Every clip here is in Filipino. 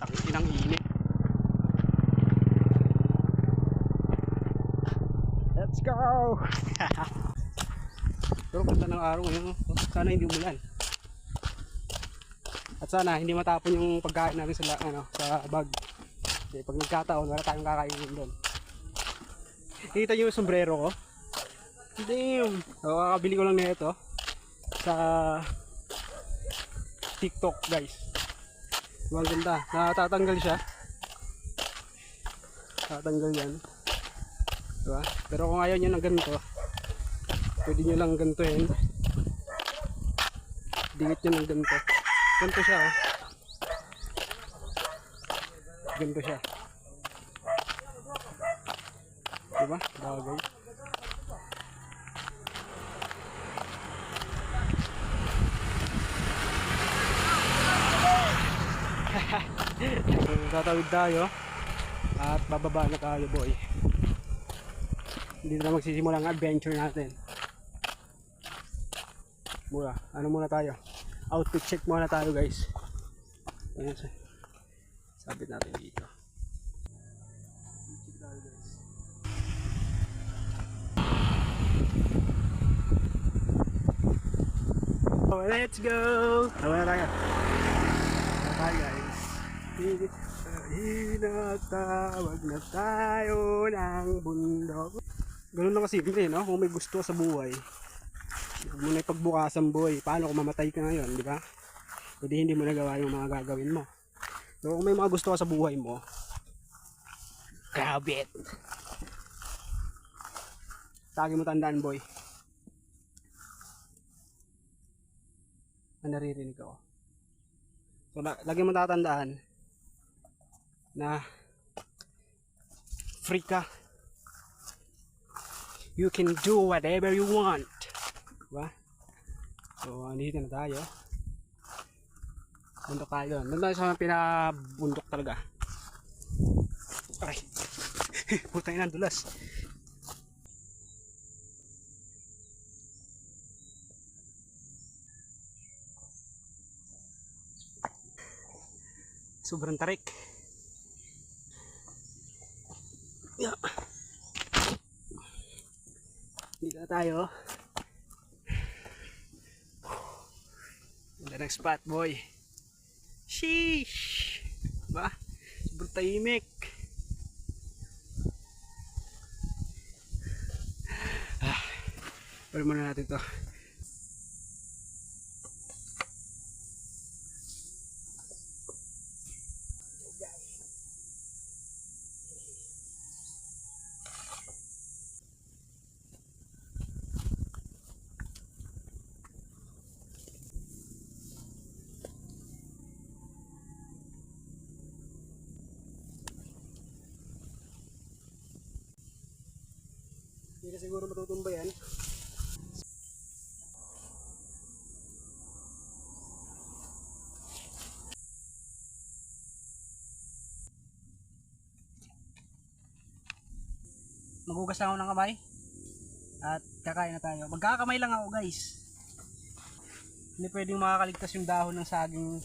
Tangin ng init. Let's go! Pero ganda ng araw ngayon. Sana hindi umulan. At sana hindi matapon yung pagkain natin sa, sa bag. Kasi pag nagkataon, wala tayong kakainin doon. Nakita nyo yung sombrero ko? Damn! So, kakabili ko lang nito sa TikTok, guys. Ang ganda. Natatanggal siya. Tatanggal yan. Diba? Pero kung ayaw nyo ng ganito, pwede nyo lang ganitohin. Dingit nyo ng ganito. Ganito siya, oh. Ganito siya. Diba? Bagay. Tatawid tayo at bababa na tayo, boy. Hindi na magsisimula ang adventure natin. Mura, ano muna tayo? Outfit check muna tayo, guys. Ayan, sabit natin dito. Check tayo, guys. Oh, let's go! Tawag na tayo. Tawag tayo, guys. Hinatawag na tayo ng bundok. Ganun lang kasi simple, no? Kung may gusto sa buhay, huwag mo na ipagbukasan, boy. Paano kung mamatay ka ngayon, di ba? Pwede hindi mo nagawa yung mga gagawin mo. So kung may mga gusto ka sa buhay mo, grab it. Lagi mo tandaan, boy. Na naririnig ako. So lagi mo tatandaan na free ka. You can do whatever you want. Diba? So andito na tayo. Bundok tayo. Doon tayo sa pinabundok talaga. Ay. Putay na, dulas. Sobrang tarik. Yeah. Dito na tayo. Ganda ng spot, boy. Sheesh. Diba? Sobrang tahimik. Pwede muna natin to. Hindi na siguro matutumba yan. Maghugas na ako ng kamay at kakain na tayo. Magkakamay lang ako, guys. Hindi pwedeng makakaligtas yung dahon ng saging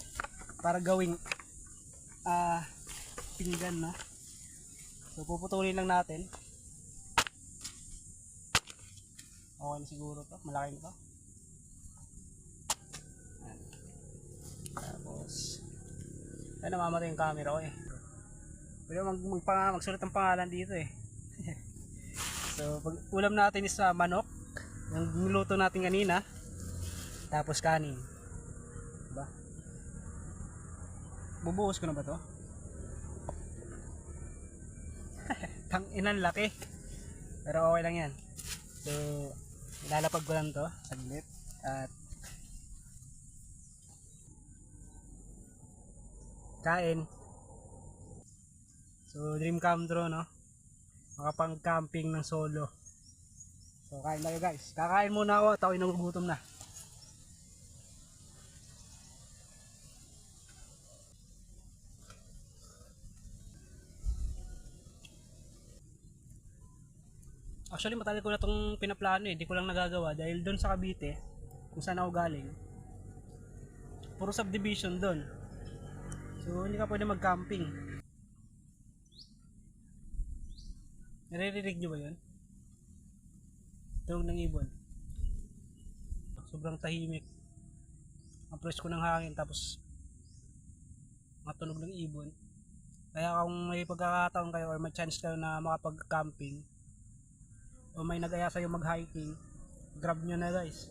para gawing pinggan, no? So puputulin lang natin. Okay na siguro to, malaki na to. Ayan. Tapos ay namamatay yung camera ko eh. Pwede magsulat ng pangalan dito eh. So pag ulam natin is manok, yung niluto natin kanina, tapos kanin. Diba? Bubuhos ko na ba to? Tang inan laki. Pero okay lang yan. So ilalapag ko lang to saglit at kain. So dream come true, no? Makapang camping ng solo. So kain tayo, guys. Kakain muna ako at ako'y nagugutom na. Actually matagal ko na itong pinaplano eh. Hindi ko lang nagagawa dahil doon sa Cavite kung saan ako galing, puro subdivision doon. So hindi ka pwede mag-camping. Naririnig nyo ba yun? Tunog ng ibon. Sobrang tahimik. Ang presko ng hangin tapos matunog ng ibon. Kaya kung may pagkakataon kayo or may chance kayo na makapag-camping o may nag-aya sa'yo mag-hiking, grab nyo na guys.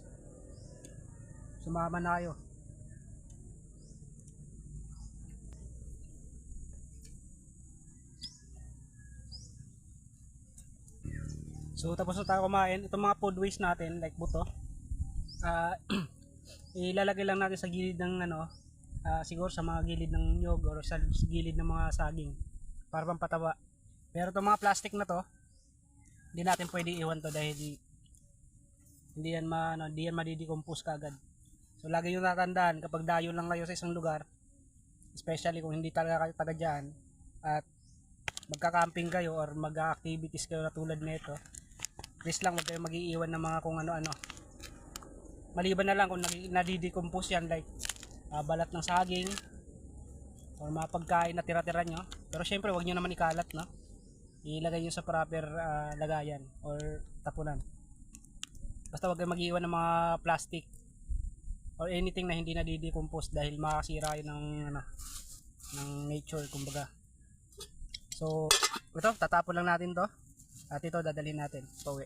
Sumama na kayo. So tapos na tayo kumain. Itong mga food waste natin like buto, ilalagay lang natin sa gilid ng siguro sa mga gilid ng nyog or sa gilid ng mga saging para pampataba. Pero itong mga plastic na to, hindi natin pwede iwan to dahil hindi yan madidecompose kaagad. So lagi nyo tatandaan kapag dayo lang kayo sa isang lugar, especially kung hindi talaga kayo taga dyan at magka-camping kayo or mag-activities kayo na tulad nito, please lang huwag kayo mag-iiwan ng mga kung ano-ano. Maliban na lang kung nadidecompose yan like balat ng saging or mga pagkain na tira-tira nyo. Pero syempre huwag nyo naman ikalat, no? Ilagay nyo sa proper lagayan or tapunan. Basta huwag kayo mag-iwan ng mga plastic or anything na hindi nadidecompose dahil makakasira yun ng nature kumbaga. So ito, tatapon lang natin to at ito dadalhin natin pauwi.